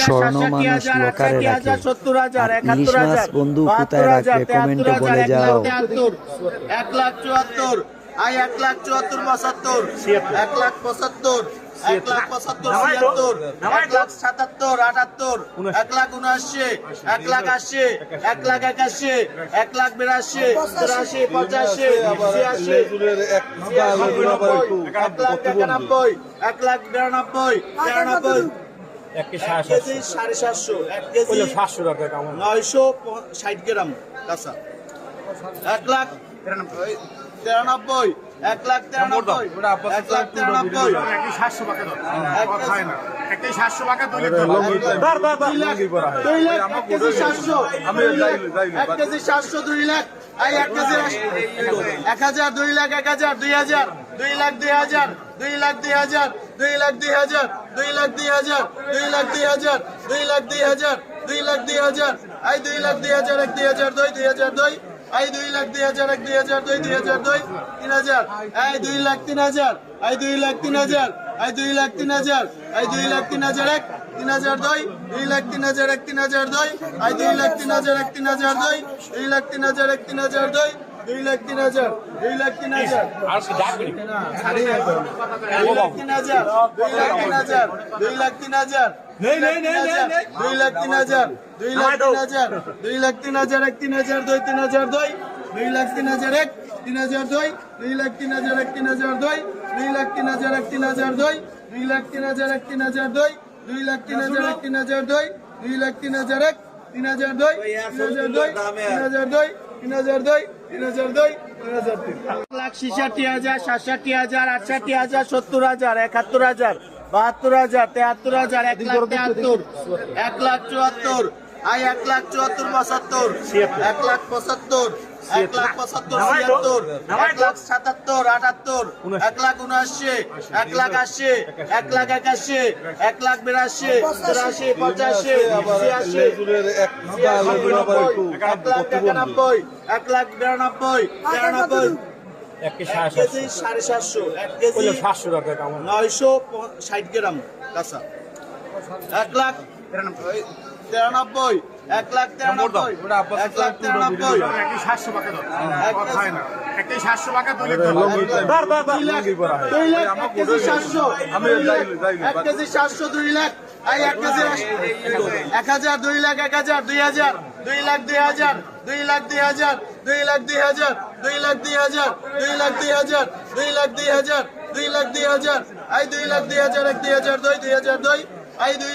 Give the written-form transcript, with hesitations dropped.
স্বর্ণ মানুষ লকারে রাখে। ইলিশ মাছ বন্ধু কোথায় রাখবে কমেন্টে বলে যাও। 1,74,000 1,74,000 1,75,000 1,75,000 1,77,000 1,78,000 1,79,000 1,80,000 1,81,000 1,82,000 83,000 85,000 86,000 1,92,000 1,93,000 কেজি 750 1 কেজি 960 গ্রাম কাঁচা 1,93,000 1,93,000 1,93,000 KG 700 2 lakh 1 KG 1,000 2 lakh 1,000 2,000 2 lakh 2,000 2 lakh 2,000 2 lakh 2,000 2 lakh 2,000 2 lakh 2,000 2 lakh 2,000 2 lakh 2,000 I 2 lakh 2,000 1 2,000 2 2,000 2 I 2 lakh 2,000 1 2,000 2 2,000 2 3,000 I 2 lakh 3,000 I 2 lakh 3,000 I 2 lakh 3,000 I 2 lakh 3,000 1 3,000 2 2 lakh 3,000 1 3,000 2 I 2 lakh 3,000 1 3,000 2 2 lakh 3,000 1 3,000 2 2 lakh 3,000 2 lakh 3,000 আর কি ডাকবি 2 লাখ 3,000 2 লাখ 3,000 2 লাখ 3,000 नहीं नहीं नहीं नहीं 2 lakh 3,000 2 lakh 3,000 2 lakh 3,000 1 3,000 2 3,000 2 2 lakh 3,000 1 3,000 2 2 lakh 3,000 1 3,000 2 2 lakh 3,000 1 3,000 2 2 lakh 3,000 1 3,000 2 2 lakh 3,000 1 3,000 2 2 lakh 3,000 1 3,000 2 3,000 2 3,000 2 3,000 2 3,000 2 1,66,000 67,000 68,000 70,000 71,000 72,000 73,000 1,73,000 1,74,000 I 1,74,000 1,75,000 1,75,000 1,77,000 1,78,000 1,79,000 1,80,000 1,81,000 1,82,000 83,000 85,000 1,91,000 1,92,000 KG 750 1 KG 960 গ্রাম কাঁচা 1,93,000 1,93,000 1,93,000 KG 700 2 lakh 1 KG 1,000 2 lakh 1,000 2,000 2 lakh 2,000 2 lakh 2,000 2 lakh 2,000 2 lakh 2,000 2 lakh 2,000 2 lakh 2,000 2 lakh 2,000 I 2 lakh 2,000 1 2,000 2 2,000 2 I 2